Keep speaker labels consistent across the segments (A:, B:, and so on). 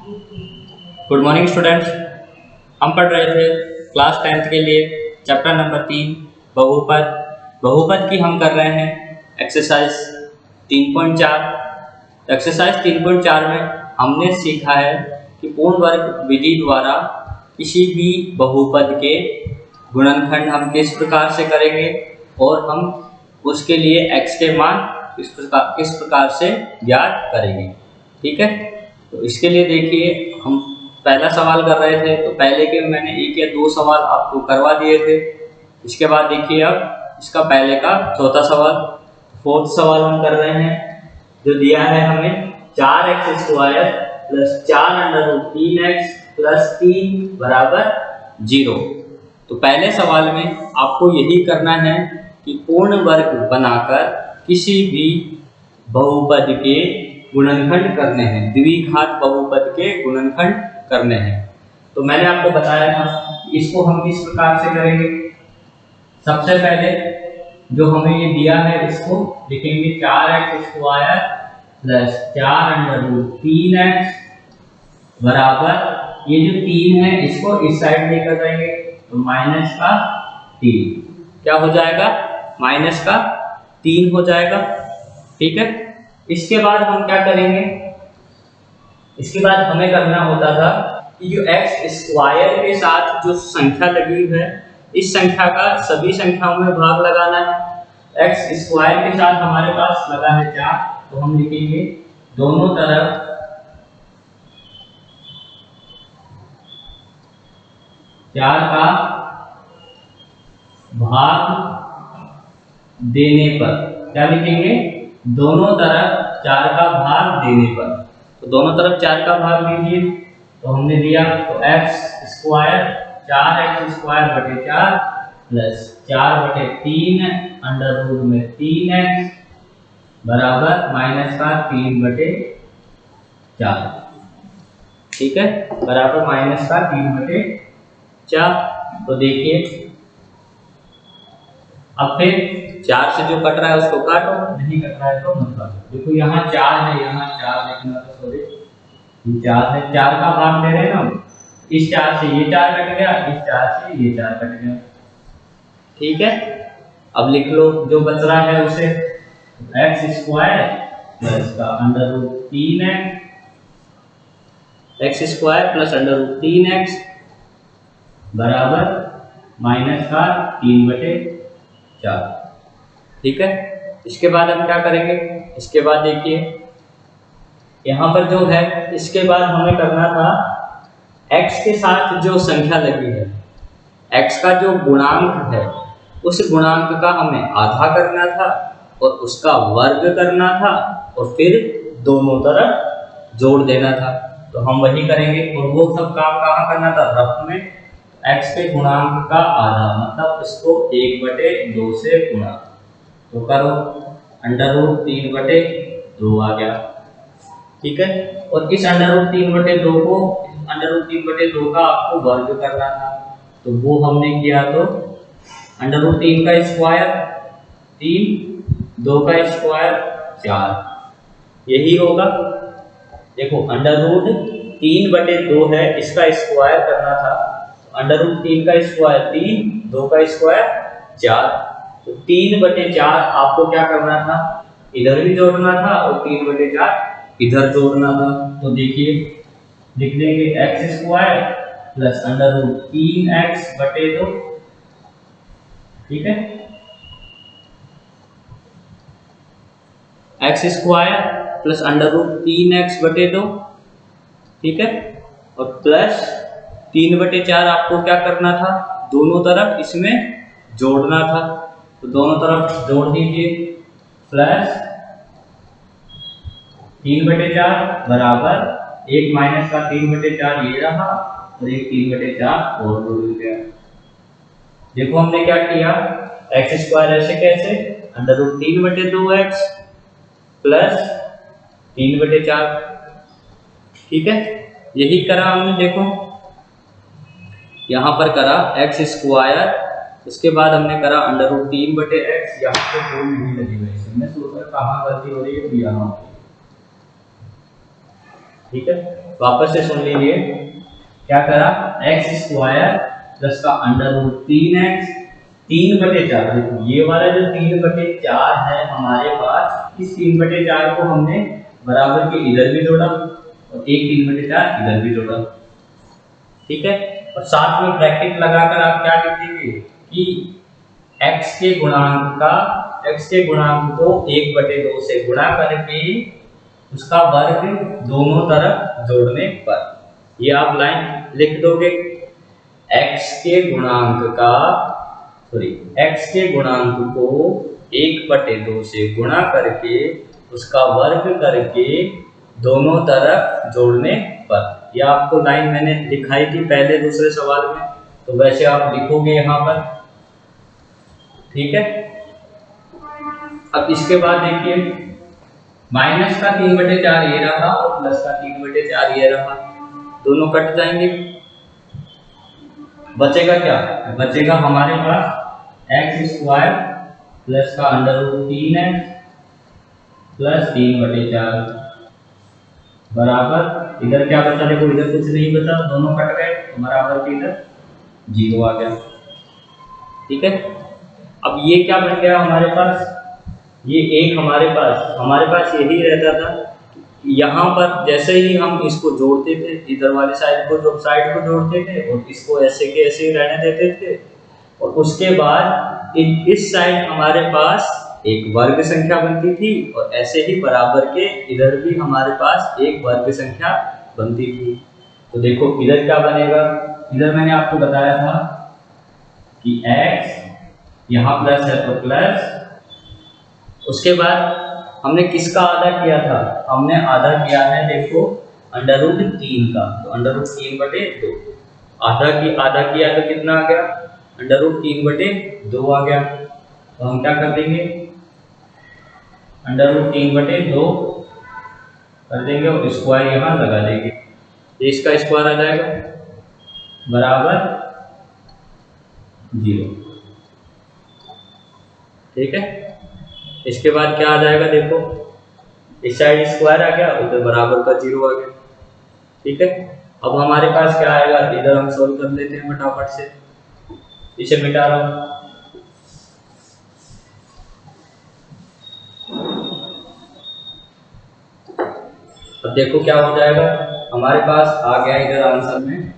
A: Good morning students. हम पढ़ रहे थे क्लास 10th के लिए चैप्टर नंबर 3 बहुपद। बहुपद की हम कर रहे हैं एक्सरसाइज 3.4। एक्सरसाइज 3.4 में हमने सीखा है कि पूर्ण वर्ग विधि द्वारा किसी भी बहुपद के गुणनखंड हम किस प्रकार से करेंगे और हम उसके लिए x के मान किस प्रकार से ज्ञात करेंगे। ठीक है, तो इसके लिए देखिए हम पहला सवाल कर रहे थे, तो पहले के मैंने एक या दो सवाल आपको करवा दिए थे। इसके बाद देखिए अब इसका पहले का चौथा सवाल, फोर्थ सवाल हम कर रहे हैं, जो दिया है हमें 4x² प्लस 4√3x प्लस 3 बराबर 0। तो पहले सवाल में आपको यही करना है कि पूर्ण वर्ग बनाकर किसी भी बहुपद के गुणनखंड करने हैं, द्विघात बहुपद के गुणनखंड करने हैं। तो मैंने आपको बताया था इसको हम किस प्रकार से करेंगे। सबसे पहले जो हमें ये दिया है इसको लिखेंगे 4x² प्लस 4√3x बराबर, ये जो 3 है इसको इस साइड लेकर जाएंगे तो माइनस का 3 क्या हो जाएगा, माइनस का 3 हो जाएगा। ठीक है, इसके बाद हम क्या करेंगे, इसके बाद हमें करना होता था कि जो x² के साथ जो संख्या लगी है इस संख्या का सभी संख्याओं में भाग लगाना है। x² के साथ हमारे पास लगा है 4, तो हम लिखेंगे दोनों तरफ 4 का भाग देने पर, क्या लिखेंगे, दोनों तरफ 4 का भाग देने पर। तो दोनों तरफ 4 का भाग दीजिए, तो हमने दिया तो x² 4x² plus 4/3 under root में 3x बराबर माइनस का 3/4। ठीक है, बराबर माइनस का 3/4। तो देखिए अब फिर 4 से जो कट रहा है उसको काटो, नहीं कट रहा है तो मत काटो। देखो यहाँ 4 है, यहाँ 4 लिखना तो सॉरी, 4 है, 4 का भाग दे रहे हैं ना, इस 4 से ये 4 कट गया, इस 4 से ये 4 कट गया। ठीक है, अब लिख लो जो बच रहा है उसे, x² प्लस का under root 3x, x² plus under root 3x बराबर माइनस का 3/4। ठीक है, इसके बाद हम क्या करेंगे, इसके बाद देखिए यहाँ पर जो है इसके बाद हमें करना था x के साथ जो संख्या लगी है, x का जो गुणांक है उस गुणांक का हमें आधा करना था और उसका वर्ग करना था और फिर दोनों तरफ जोड़ देना था। तो हम वही करेंगे और वो सब काम कहाँ करना था, रफ में x के गुणांक का आधा, मतलब इसको 1/2 से गुणा, तो करो अंडर रूट 3/2 आ गया। ठीक है, और इस अंडर रूट 3/2 को, अंडर रूट 3/2 का आपको वर्ग करना था, तो वो हमने किया। तो अंडर रूट 3 का स्क्वायर 3, 2 का स्क्वायर 4, यही होगा। देखो अंडर रूट 3/2 है, इसका स्क्वायर करना था, अंडर रूट 3 का स्क्वायर 3, 2 का स्क्वायर 4, तो 3/4 आपको क्या करना था, इधर भी जोड़ना था और 3/4 इधर जोड़ना था। तो देखिए लिख देंगे x² plus under root 3x/2। ठीक है, x² plus under root 3x/2। ठीक है, और प्लस 3/4 आपको क्या करना था, दोनों तरफ इसमें जोड़ना था, तो दोनों तरफ जोड़ दीजिए, प्लस 3/4 बराबर एक माइनस का 3/4 ये रहा और एक 3/4 और जोड़ गया। देखो हमने क्या किया, x² ऐसे कैसे, अंडर रूट 3/2x प्लस 3/4। ठीक है, यही करा हमने। देखो यहाँ पर करा x², इसके बाद हमने करा अंडर रूट 3/x, यहाँ पे कोई नहीं लगी हुई, मैं सोच रहा कहाँ गलती हो रही है, यहाँ ठीक है, वापस से सुन लीजिए। क्या करा, एक्स स्क्वायर प्लस का अंडर रूट 3x 3/4। देखो ये वाला जो 3/4 है हमारे पास, इस 3/4 को हमने बराबर के इधर भी जोड़ा और एक 3/4 इधर भी जोड़ा। ठीक है, और साथ में ब्रैकेट लगाकर आप क्या लिख देंगे कि x के गुणांक को 1/2 से गुणा करके उसका वर्ग दोनों तरफ जोड़ने पर, ये आप लाइन लिख दोगे। x के गुणांक का x के गुणांक को 1/2 से गुणा करके उसका वर्ग करके दोनों तरफ जोड़ने पर। यह आपको लाइन मैंने दिखाई थी पहले दूसरे सवाल में, तो वैसे आप लिखोगे यहाँ पर। ठीक है, अब इसके बाद देखिए, माइनस का 3/4 ये रहा और प्लस का 3/4 ये रहा, दोनों कट जाएंगे। बचेगा क्या, बचेगा हमारे पास एक्स स्क्वायर प्लस का अंडर रूट 3x प्लस 3/4 बराबर, इधर क्या बचा, देखो इधर कुछ नहीं बचा, दोनों कट गए तो बराबर के इधर 0 आ गया। ठीक है, अब ये क्या बन गया हमारे पास, ये एक हमारे पास यही रहता था। यहाँ पर जैसे ही हम इसको जोड़ते थे, इधर वाली साइड को जोड़ते थे और इसको ऐसे के ऐसे ही रहने देते थे, और उसके बाद इस साइड हमारे पास एक वर्ग संख्या बनती थी और ऐसे ही बराबर के इधर भी हमारे पास एक वर्ग संख्या बनती थी। तो देखो इधर क्या बनेगा, इधर मैंने आपको बताया था कि x यहाँ प्लस है तो प्लस, उसके बाद हमने किसका आधा किया था, हमने आधा किया है देखो अंडर रूट 3 का, तो अंडर रूट 3/2 आधा किया तो कितना आ गया, अंडर रूट 3/2 आ गया। तो हम क्या कर देंगे, अंडर रूट 3/2 कर देंगे और स्क्वायर यहाँ लगा देंगे, तो इसका स्क्वायर आ जाएगा बराबर 0। ठीक है, इसके बाद क्या आ जाएगा, देखो इस साइड स्क्वायर आ गया, उधर बराबर का 0 आ गया। ठीक है, अब हमारे पास क्या आएगा, इधर हम सोल्व कर लेते हैं फटाफट से, इसे मिटा रहा हूं। अब देखो क्या हो जाएगा, हमारे पास आ गया इधर आंसर में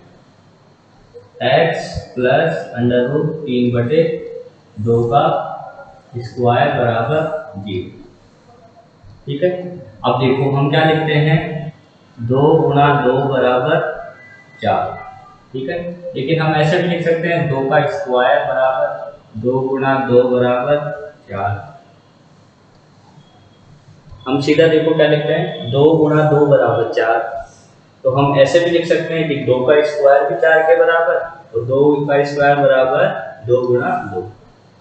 A: x प्लस अंडर रूट 3/2 का स्क्वायर बराबर 0। ठीक है, अब देखो हम क्या लिखते हैं, 2 गुणा 2 बराबर 4। ठीक है, लेकिन हम ऐसे भी लिख सकते हैं 2 का स्क्वायर बराबर 2 गुणा 2 बराबर 4। हम सीधा देखो क्या लिखते हैं, 2 गुणा 2 बराबर 4। तो हम ऐसे भी लिख सकते हैं कि 2 का स्क्वायर भी 4 के बराबर, तो 2 का स्क्वायर बराबर 2 गुणा 2,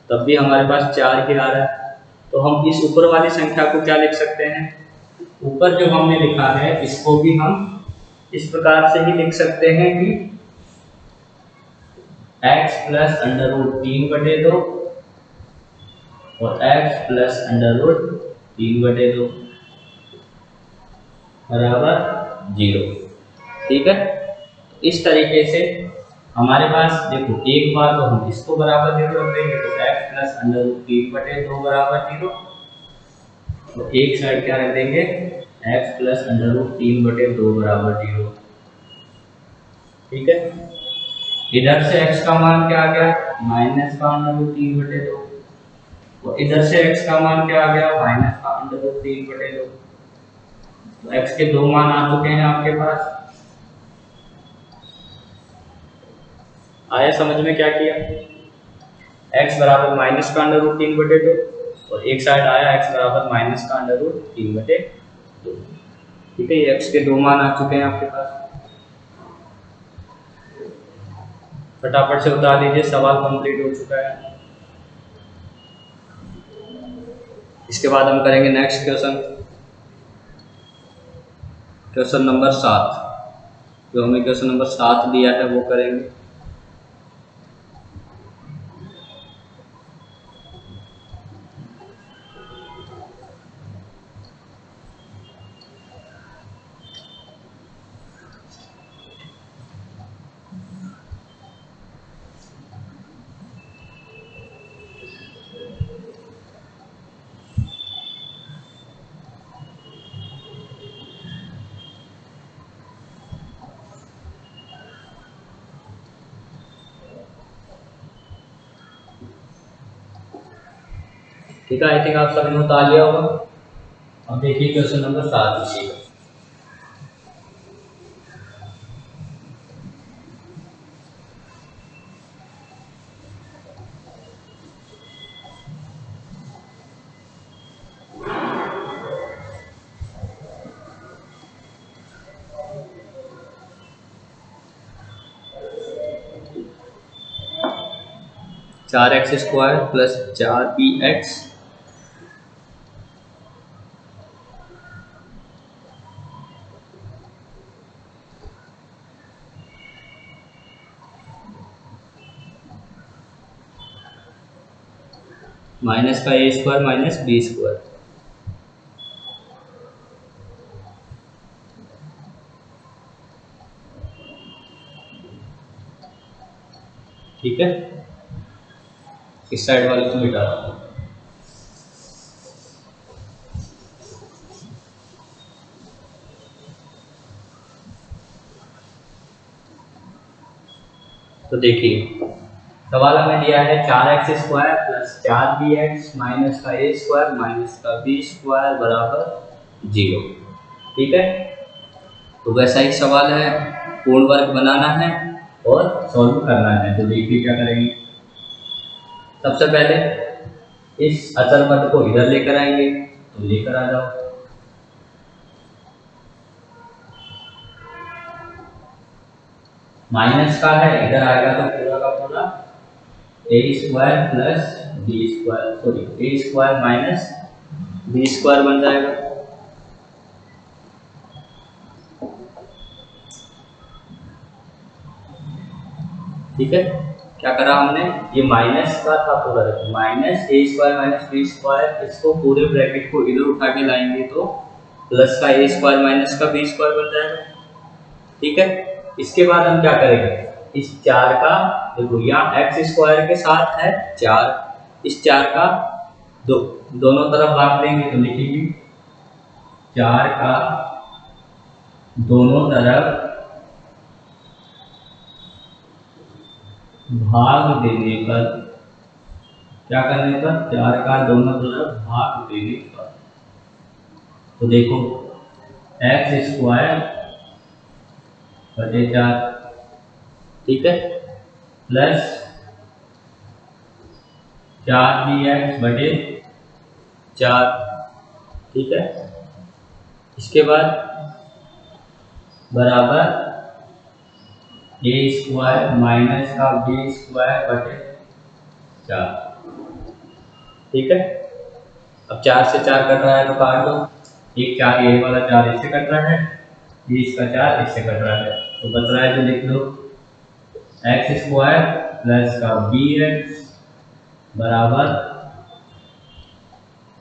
A: तब भी हमारे पास 4 ही आ रहा है। तो हम इस ऊपर वाली संख्या को क्या लिख सकते हैं, ऊपर जो हमने लिखा है इसको भी हम इस प्रकार से ही लिख सकते हैं कि x प्लस अंडर रूट 3/2 और x प्लस अंडर रूट 3/2 बराबर 0। ठीक है, इस तरीके से हमारे पास देखो एक बार तो हम इसको बराबर 0 रख देंगे, तो x प्लस अंडर रूट 3/2 बराबर 0, तो एक साइड क्या रख देंगे, x प्लस अंडर रूट 3/2 बराबर 0। ठीक है, इधर से x का मान क्या आ गया, माइनस का अंडर रूट 3/2, और इधर से x का मान क्या आ गया, माइनस का अंडर रूट 3/2। तो x के दो मान आ चुके हैं आपके पास। आया समझ में क्या किया, x बराबर माइनस का अंडर रूट 3/2 और एक साइड आया x बराबर माइनस का अंडर रूट 3/2। ठीक है, ये x के दो मान आ चुके हैं आपके पास। फटाफट से उतार लीजिए, सवाल कंप्लीट हो चुका है। इसके बाद हम करेंगे नेक्स्ट क्वेश्चन नंबर 7। जो हमें क्वेश्चन नंबर 7 दिया है वो करेंगे। ठीक है, आई थिंक आप सभी ने उतार लिया होगा। अब देखिए क्वेश्चन नंबर 7 इसी का। चार x square plus 4bx minus का a square minus b square. ठीक है, इस साइड वाले को मिटा दो। तो देखिए सवाल हमें दिया है 4x square plus 4bx minus का a स्क्वायर माइनस का b स्क्वायर बराबर 0। ठीक है, तो वैसा ही सवाल है, पूर्ण वर्ग बनाना है और सॉल्व करना है। तो देखिए क्या करेंगे, सबसे पहले इस अचर पद को इधर लेकर आएंगे, तो लेकर आ जाओ। माइनस का है, इधर आएगा तो पूरा का पूरा a square plus b square, sorry a square minus b square बन जाएगा। ठीक है, क्या करा हमने, ये माइनस का था पूरा, देखो minus a square minus b square, इसको पूरे ब्रैकेट को इधर उठा के लाएंगे तो प्लस का a स्क्वायर माइनस का b स्क्वायर बन जाएगा। ठीक है, इसके बाद हम क्या करेंगे, इस 4 का देखो यहाँ x स्क्वायर के साथ है 4, इस 4 का दोनों तरफ भाग देंगे, तो लिखेंगे 4 का दोनों तरफ भाग देने पर, क्या करने पर, 4 का दोनों तरफ भाग देने पर, तो देखो एक्स स्क्वायर बटे 4, ठीक है, प्लस 4bx बटे 4। ठीक है, इसके बाद बराबर a स्क्वायर माइनस का b स्क्वायर बटे 4। ठीक है, अब 4 से 4 कट रहा है तो काट दो, एक 4 ये वाला 4 इससे कट रहा है, ये इसका 4 इससे कट रहा है, तो बच रहा है तो लिख दो एक्स स्क्वायर प्लस का bx बराबर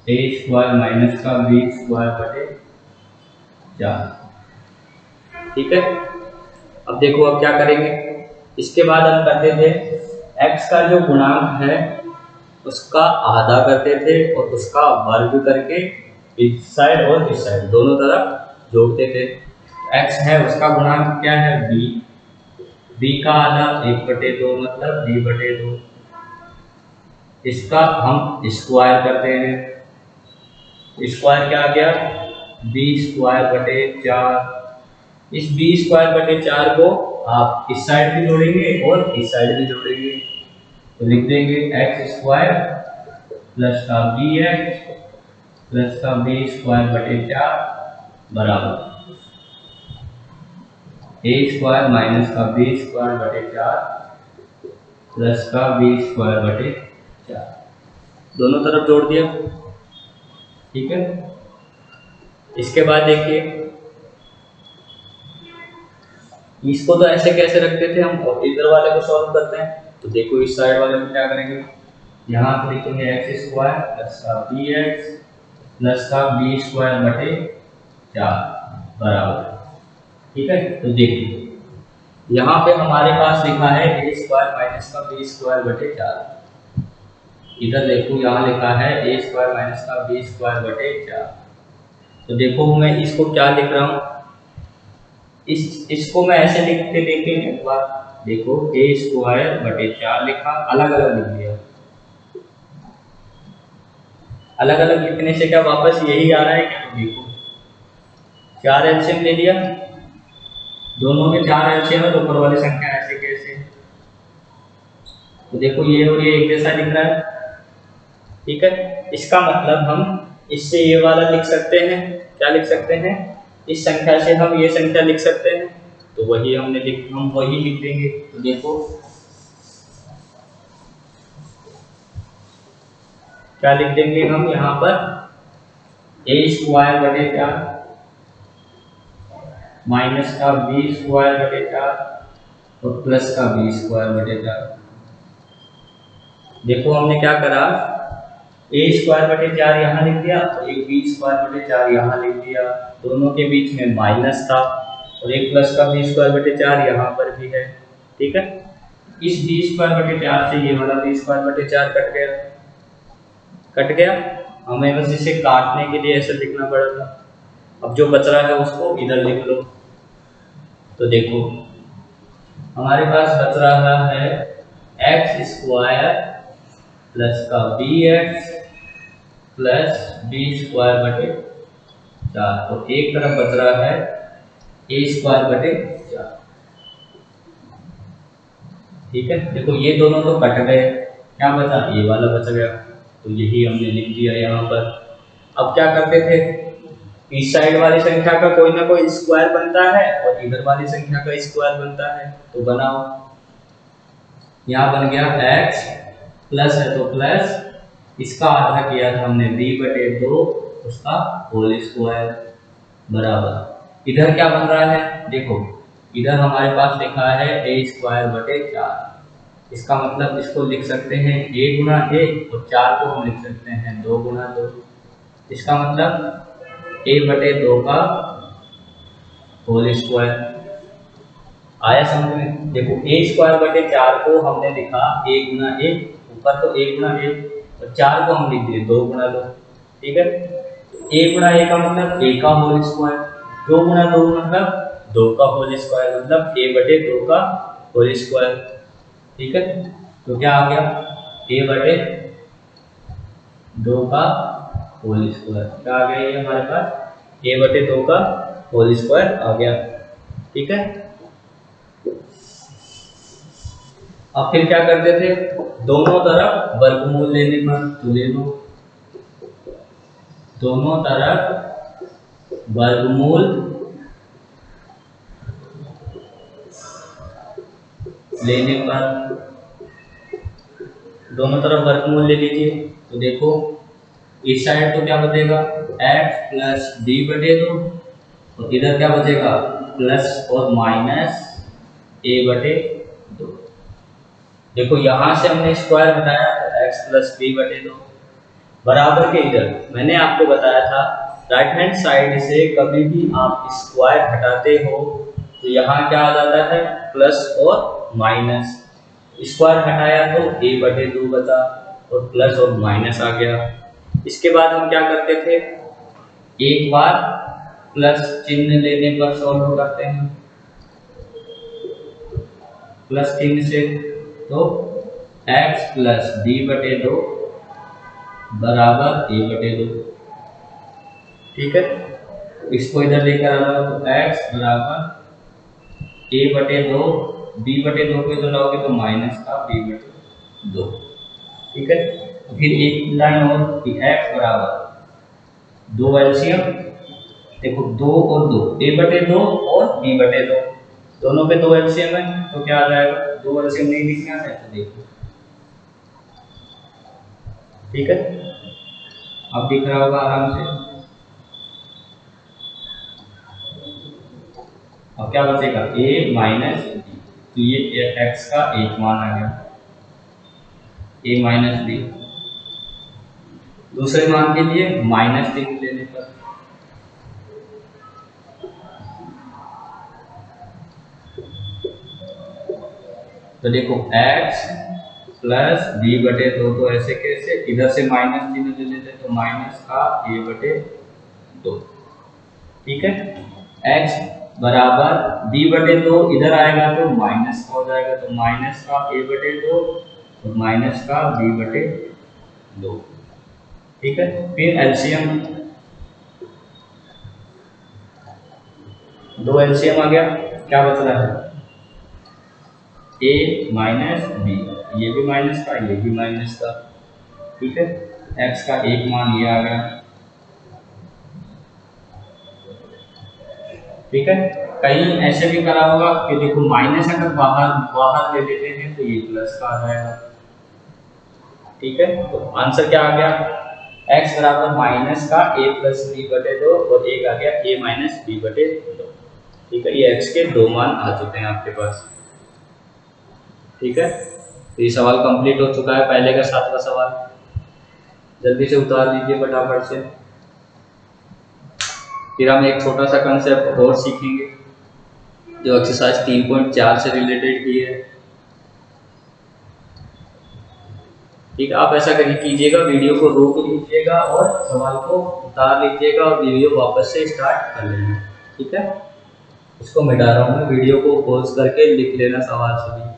A: a स्क्वायर माइनस का b स्क्वायर बटे 4। ठीक है, अब देखो अब क्या करेंगे, इसके बाद हम करते थे x का जो गुणांक है उसका आधा करते थे और उसका वर्ग करके इस साइड और इस साइड दोनों तरफ जोड़ते थे। x है उसका गुणांक क्या है b, b का आधा 1/2 मतलब b/2, इसका हम स्क्वायर करते हैं, स्क्वायर क्या आ गया b स्क्वायर बटे 4। इस b स्क्वायर बटे 4 को आप इस साइड भी जोड़ेंगे और इस साइड भी जोड़ेंगे, तो लिख देंगे एक्स स्क्वायर प्लस का bx प्लस का b स्क्वायर बटे 4 बराबर a स्क्वायर माइनस का b स्क्वायर बटे 4 प्लस का b स्क्वायर बटे 4, दोनों तरफ जोड़ दिया। ठीक है, इसके बाद देखिए इसको तो ऐसे कैसे रखते थे हम, और इधर वाले को सॉल्व करते हैं, तो देखो इस साइड वाले में क्या करेंगे, यहाँ पे लिखेंगे एक्स स्क्वायर प्लस का bx प्लस का b स्क्वायर बटे 4 बराबर। ठीक है, तो देखिए यहाँ पे हमारे पास लिखा है a स्क्वायर माइनस का b स्क्वायर बटे 4, इधर देखो यहाँ लिखा है a स्क्वायर माइनस का b स्क्वायर बटे 4, तो देखो मैं इसको क्या लिख रहा हूँ, इसको मैं ऐसे लिख के देखें एक बार, देखो a स्क्वायर बटे 4 लिखा, अलग अलग लिख दिया, अलग अलग लिखने से क्या वापस यही आ रहा है क्या? तो देखो 4 एलसीएम ले लिया, दोनों के 4 एलसीएम है तो ऊपर वाली संख्या ऐसे कैसे, तो देखो ये और ये एक जैसा दिख रहा है। ठीक है, इसका मतलब हम इससे ये वाला लिख सकते हैं, क्या लिख सकते हैं, इस संख्या से हम ये संख्या लिख सकते हैं, तो वही हम वही लिख देंगे। तो देखो क्या लिख देंगे हम यहाँ पर, a² बटे 4 माइनस का b² बटे 4 और प्लस का b² बटे 4। देखो हमने क्या करा, a² बटे 4 यहाँ लिख दिया और एक b² बटे 4 यहाँ लिख दिया, दोनों के बीच में माइनस था और एक प्लस का b² बटे 4 यहाँ पर भी है। ठीक है, इस b² बटे 4 से ये वाला b² बटे 4 कट गया, हमें बस इसे काटने के लिए ऐसे लिखना पड़ा था। अब जो बच रहा है उसको इधर लिख लो, तो देखो हमारे पास बच रहा है x² प्लस का bx प्लस b² बटे 4, तो एक तरफ बच रहा है a² बटे 4। ठीक है, देखो ये दोनों तो कट गए, क्या बचा, ये वाला बच गया, तो यही हमने लिख दिया यहाँ पर। अब क्या करते थे, इस साइड वाली संख्या का कोई ना कोई स्क्वायर बनता है और इधर वाली संख्या का स्क्वायर बनता है, तो बनाओ। यहाँ बन गया x प्लस है तो प्लस, इसका आधा किया था हमने b बटे 2 उसका होल स्क्वायर बराबर, इधर क्या बन रहा है, देखो इधर हमारे पास लिखा है a² बटे 4, इसका मतलब इसको लिख सकते हैं a गुणा a और 4 को हम लिख सकते हैं 2 गुणा 2, इसका मतलब a बटे 2 का होल स्क्वायर। आया समझ में? देखो a² बटे 4 को हमने लिखा a गुणा a, ऊपर तो a गुणा a और 4 को हम लिख दिए 2 गुणा 2। ठीक है, a गुणा a का मतलब a का होल स्क्वायर, 2 गुणा 2 मतलब 2 का होल स्क्वायर, मतलब a बटे 2 का होल स्क्वायर। ठीक है, तो क्या आ गया, a बटे 2 का होल स्क्वायर, क्या आ गया ये हमारे पास, a बटे 2 का होल स्क्वायर आ गया। ठीक है, अब फिर क्या करते थे, दोनों तरफ वर्गमूल लेने पर, तो ले लो, दोनों तरफ वर्गमूल लेने पर, दोनों तरफ वर्गमूल ले लीजिए, तो देखो इस साइड तो क्या बचेगा x प्लस d बटे 2 और इधर क्या बचेगा प्लस और माइनस a बटे 2। देखो यहाँ से हमने स्क्वायर हटाया तो x प्लस b बटे 2 बराबर के इधर मैंने आपको बताया था राइट हैंड साइड से कभी भी आप स्क्वायर हटाते हो तो यहाँ क्या आ जाता है प्लस और माइनस, स्क्वायर हटाया तो a बटे 2 बचा और प्लस और माइनस आ गया। इसके बाद हम क्या करते थे, एक बार प्लस चिन्ह लेने पर सॉल्व करते हैं, प्लस चिन्ह से, तो x प्लस d बटे 2 बराबर a बटे 2। ठीक है, इसको इधर लेकर आना तो x बराबर a बटे 2, b बटे 2 को इधर लाओगे तो माइनस का b बटे 2। ठीक है, तो फिर एक लाइन और कि x बराबर 2 एलसीएम, देखो 2 और 2, a बटे 2 और b बटे 2 दोनों पे 2 एलसीएम है तो क्या आ जाएगा, 2 एलसीएम नहीं लिखना है तो देखो। ठीक है, अब दिख रहा होगा आराम से। अब क्या बचेगा a माइनस b, तो ये x का एक मान आ गया a माइनस b। दूसरे मान के लिए माइनस चिन्ह लेने पर, तो देखो x प्लस b बटे 2, तो ऐसे कैसे, इधर से माइनस चिन्ह ले लेते तो माइनस का a बटे 2। ठीक है, x बराबर b बटे 2 इधर आएगा तो माइनस का हो जाएगा, तो माइनस का a बटे 2 और माइनस का b बटे 2। ठीक है। फिर एलसीएम, दो एलसीएम आ गया, क्या बच रहा है a माइनस बी, ये भी माइनस का ये भी माइनस का, ठीक है। x का एक मान ये आ गया, ठीक है। कहीं ऐसे भी करा होगा कि देखो माइनस अगर बाहर बाहर ले लेते हैं तो ये प्लस का आ जाएगा, ठीक है। तो आंसर क्या आ गया, x बराबर माइनस का a प्लस बी बटे दो, और एक आ गया a माइनस बी बटे दो, ठीक है। ये x के दो मान आ चुके हैं आपके पास, ठीक है। तो ये सवाल कंप्लीट हो चुका है, पहले का 7वां सवाल। जल्दी से उतार लीजिए फटाफट से। फिर हम एक छोटा सा कंसेप्ट और सीखेंगे जो एक्सरसाइज 3.4 से रिलेटेड ही है, ठीक है। आप ऐसा कीजिएगा, वीडियो को रोक लीजिएगा और सवाल को उतार लीजिएगा और वीडियो वापस से स्टार्ट कर लेना, ठीक है। इसको मिटा रहा हूँ मैं, वीडियो को पॉज करके लिख लेना सवाल सभी।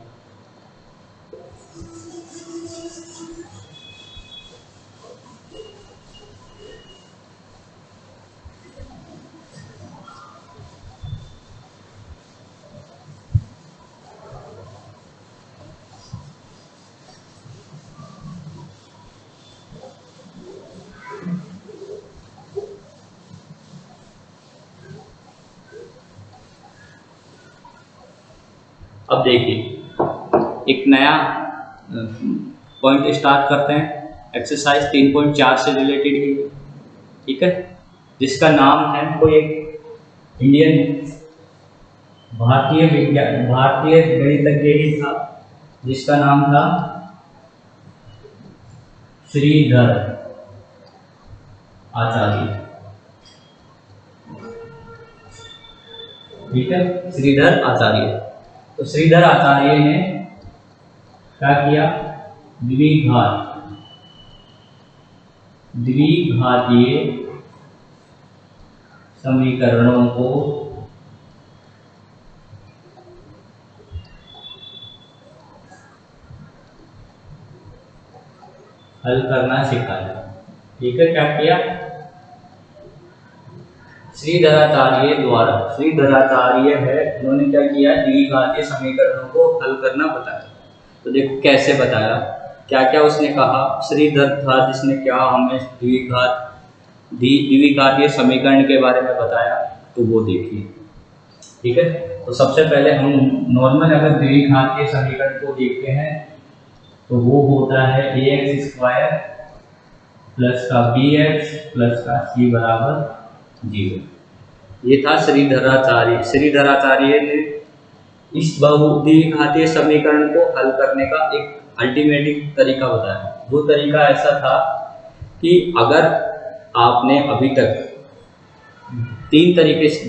A: अब देखिए एक नया पॉइंट स्टार्ट करते हैं, एक्सरसाइज 3.4 से रिलेटेड ही, ठीक है, जिसका नाम है, कोई एक इंडियन भारतीय गणितज्ञ ही था जिसका नाम था श्रीधर आचार्य, ठीक है, श्रीधर आचार्य। तो श्रीधर आचार्य ने क्या किया, द्विघातीय समीकरणों को हल करना सिखाया, ठीक है। क्या किया, श्रीधराचार्य है, उन्होंने क्या किया, द्विघातीय समीकरणों को हल करना बताया। तो देखो कैसे बताया, क्या क्या उसने कहा। श्रीधर था जिसने क्या हमें द्विघातीय समीकरण के बारे में बताया, तो वो देखिए, ठीक है। तो सबसे पहले हम नॉर्मल अगर द्विघातीय समीकरण को देखते हैं तो वो होता है ax स्क्वायर प्लस का bx प्लस का c बराबर 0। ये था श्रीधराचार्य ने इस द्विघातीय समीकरण को हल करने का एक अल्टीमेटिक तरीका बताया। वो तरीका ऐसा था कि अगर आपने अभी तक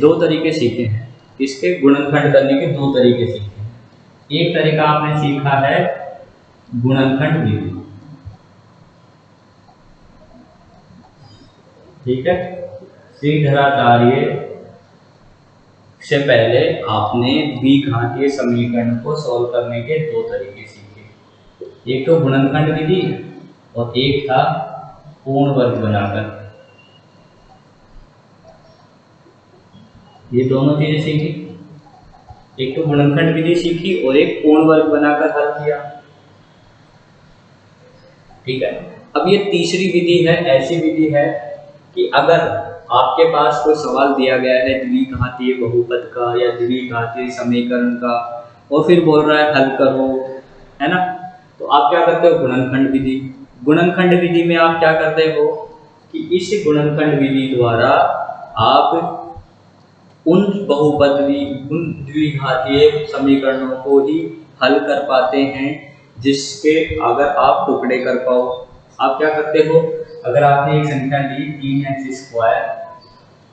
A: दो तरीके सीखे हैं, इसके गुणनखंड करने के दो तरीके सीखे हैं। एक तरीका आपने सीखा है गुणनखंड विधि, ठीक है। श्रीधराचार्य से पहले आपने द्विघातीय समीकरण को सॉल्व करने के दो तरीके सीखे, एक तो गुणनखंड विधि और एक था पूर्ण वर्ग बनाकर। ये दोनों चीजें सीखी, एक तो गुणनखंड विधि सीखी और एक पूर्ण वर्ग बनाकर हल किया, ठीक है। अब ये तीसरी विधि है, ऐसी विधि है कि अगर आपके पास कोई सवाल दिया गया है द्विघातीय बहुपद का या द्विघातीय समीकरण का और फिर बोल रहा है हल करो, है ना, तो आप क्या करते हो, गुणनखंड विधि। गुणनखंड विधि में आप क्या करते हो कि इस गुणनखंड विधि द्वारा आप उन द्विघातीय समीकरणों को ही हल कर पाते हैं जिसके अगर आप टुकड़े कर पाओ। आप क्या करते हो, अगर आपने एक संख्या ली 3x स्क्वायर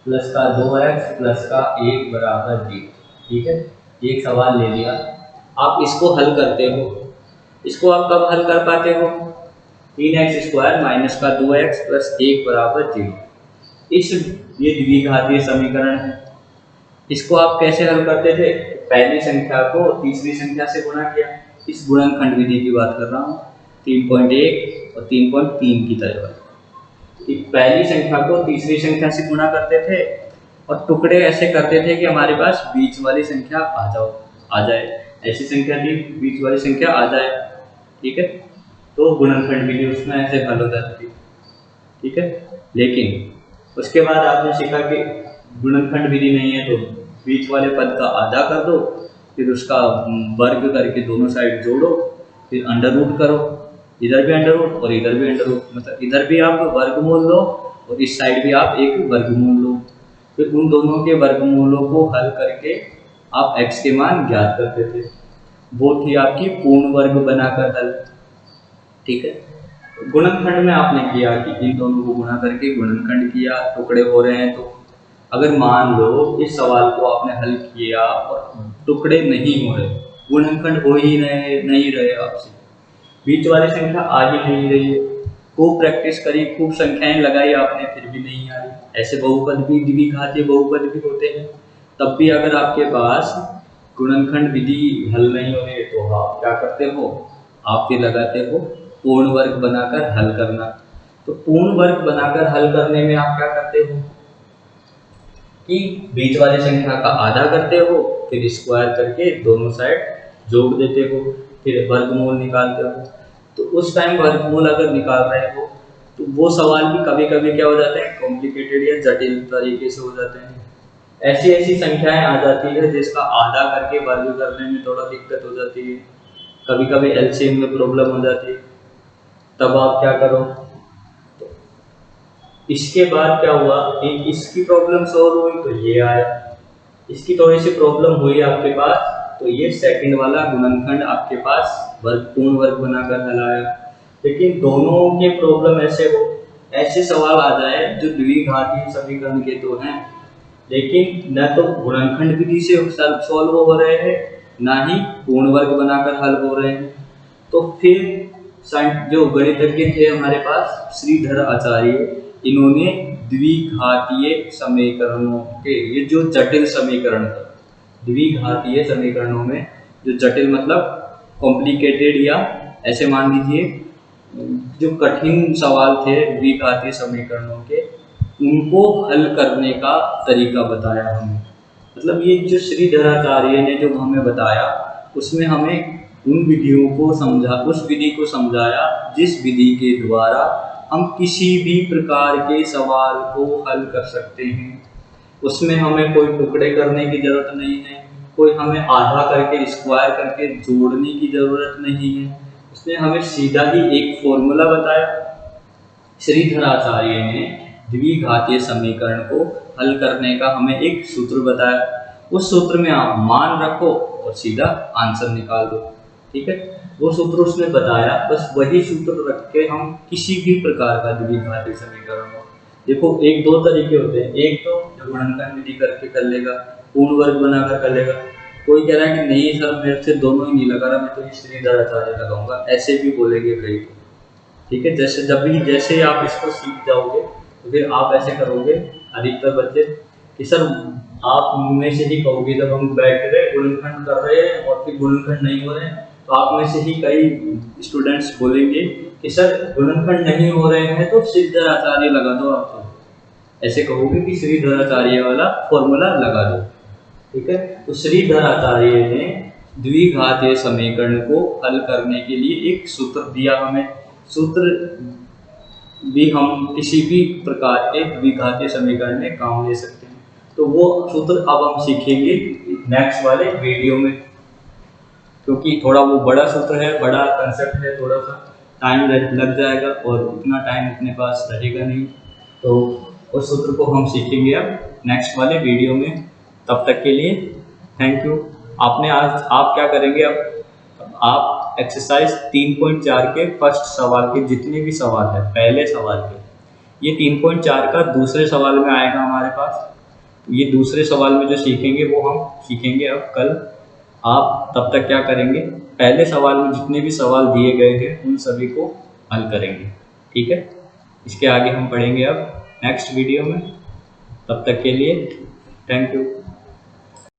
A: प्लस का 2x प्लस का 1 बराबर 0, ठीक है, एक सवाल ले लिया, आप इसको हल करते हो। इसको आप कब हल कर पाते हो, 3x स्क्वायर माइनस का 2x प्लस 1 बराबर 0, ये द्विघातीय समीकरण है। इसको आप कैसे हल करते थे, पहली संख्या को तीसरी संख्या से गुणा किया। इस गुणनखंड विधि की बात कर रहा हूँ, 3.1 और 3.3 की तरह, कि पहली संख्या को तीसरी संख्या से गुणा करते थे और टुकड़े ऐसे करते थे कि हमारे पास बीच वाली संख्या आ जाए, ऐसी संख्या थी बीच वाली संख्या आ जाए। ठीक है, तो गुणनखंड विधि उसमें ऐसे हल हो जाती थी। ठीक है, लेकिन उसके बाद आपने सीखा कि गुणनखंड विधि नहीं है तो बीच वाले पद का आधा कर दो, फिर उसका वर्ग करके दोनों साइड जोड़ो, फिर अंडर रूट करो, इधर भी अंडर रूट और इधर भी अंडर रूट, मतलब इधर भी आप वर्गमूल लो और इस साइड भी आप एक वर्गमूल लो। फिर उन दोनों के वर्गमूलों को हल करके आप x के मान ज्ञात करते थे। वो थी आपकी पूर्ण वर्ग बनाकर हल। ठीक है, गुणनखंड में आपने किया कि इन दोनों को गुणा करके गुणनखंड किया, टुकड़े हो रहे हैं। तो अगर मान लो इस सवाल को आपने हल किया और टुकड़े नहीं हो रहे, गुणनखंड हो ही नहीं रहे आपसे, बीच वाली संख्या आ ही नहीं रही है, खूब प्रैक्टिस करी, खूब संख्याएं लगाई आपने, फिर भी नहीं आ रही। ऐसे बहुपद भी, द्विघातीय बहुपद भी होते हैं। तब भी अगर आपके पास गुणनखंड विधि हल नहीं हो रही तो आप क्या करते हो, आप फिर लगाते हो पूर्ण वर्ग बनाकर हल करना। तो पूर्ण वर्ग बनाकर हल करने में आप क्या करते हो कि बीच वाली संख्या का आधा करते हो, फिर स्क्वायर करके दोनों साइड जोड़ देते हो, फिर वर्गमूल निकालते हो। तो उस टाइम वर्गमूल अगर निकाल रहे हो तो वो सवाल भी कभी कभी क्या हो जाते हैं, कॉम्प्लिकेटेड या जटिल तरीके से हो जाते हैं। ऐसी ऐसी संख्याएं आ जाती है जिसका आधा करके वर्ग करने में थोड़ा दिक्कत हो जाती है, कभी कभी एलसीएम में प्रॉब्लम हो जाती है। तब आप क्या करो, इसके बाद क्या हुआ कि इसकी प्रॉब्लम सॉल्व हुई तो ये आया, इसकी थोड़ी सी प्रॉब्लम हुई आपके पास तो ये सेकंड वाला गुणनखंड आपके पास वर्ग पूर्ण वर्ग बनाकर हल आया। लेकिन दोनों के प्रॉब्लम ऐसे सवाल आ जाए जो द्विघातीय समीकरण के तो हैं, लेकिन न तो गुणनखंड विधि से सॉल्व हो रहे हैं, ना ही पूर्ण वर्ग बनाकर हल हो रहे हैं। तो फिर जो गणितज्ञ थे हमारे पास श्रीधर आचार्य, इन्होंने द्विघातीय समीकरणों के ये जो जटिल समीकरण थे, द्विघातीय समीकरणों में जो जटिल मतलब कॉम्प्लिकेटेड या ऐसे मान लीजिए जो कठिन सवाल थे द्विघातीय समीकरणों के, उनको हल करने का तरीका बताया हमें। मतलब ये जो श्रीधराचार्य ने जो हमें बताया उसमें हमें उन विधियों को उस विधि को समझाया जिस विधि के द्वारा हम किसी भी प्रकार के सवाल को हल कर सकते हैं। उसमें हमें कोई टुकड़े करने की जरूरत नहीं है, कोई हमें आधा करके स्क्वायर करके जोड़ने की जरूरत नहीं है। उसने हमें सीधा ही एक फॉर्मूला बताया। श्रीधराचार्य ने द्विघातीय समीकरण को हल करने का हमें एक सूत्र बताया, उस सूत्र में आप मान रखो और सीधा आंसर निकाल दो। ठीक है, वो सूत्र उसने बताया, बस वही सूत्र रख के हम किसी भी प्रकार का द्विघातीय समीकरण हो, देखो एक दो तरीके होते हैं, एक तो जो गुणनखंड विधि करके कर लेगा, पूर्ण वर्ग बनाकर कर लेगा। कोई कह रहा है कि नहीं सर मेरे से दोनों ही नहीं लगा रहा, मैं तो श्रीधराचार्य लगाऊंगा, ऐसे भी बोलेंगे कई तो। ठीक है, जैसे आप इसको सीख जाओगे तो फिर आप ऐसे करोगे अधिकतर बच्चे कि सर आप में से ही कहोगे, जब हम बैठ गए गुणनखंड कर रहे हैं और फिर गुणनखंड नहीं हो रहे हैं तो आप में से ही कई स्टूडेंट्स बोलेंगे कि सर गुणनखंड नहीं हो रहे हैं तो श्रीधराचार्य लगा दो, आप ऐसे कहोगे कि श्रीधराचार्य वाला फॉर्मूला लगा दो। ठीक है, तो श्रीधराचार्य ने द्विघातीय समीकरण को हल करने के लिए एक सूत्र दिया हमें। सूत्र भी हम किसी भी प्रकार के द्विघातीय समीकरण में काम ले सकते हैं। तो वो सूत्र अब हम सीखेंगे नेक्स्ट वाले वीडियो में, क्योंकि थोड़ा वो बड़ा सूत्र है, बड़ा कंसेप्ट है, थोड़ा सा टाइम लग जाएगा और उतना टाइम अपने पास रहेगा नहीं। तो उस सूत्र को हम सीखेंगे अब नेक्स्ट वाले वीडियो में। तब तक के लिए थैंक यू। आप क्या करेंगे, अब आप एक्सरसाइज 3.4 के फर्स्ट सवाल के जितने भी सवाल है, पहले सवाल के, ये 3.4 का दूसरे सवाल में आएगा हमारे पास। ये दूसरे सवाल में जो सीखेंगे वो हम सीखेंगे अब कल। आप तब तक क्या करेंगे, पहले सवाल में जितने भी सवाल दिए गए हैं उन सभी को हल करेंगे। ठीक है, इसके आगे हम पढ़ेंगे अब नेक्स्ट वीडियो में। तब तक के लिए थैंक यू।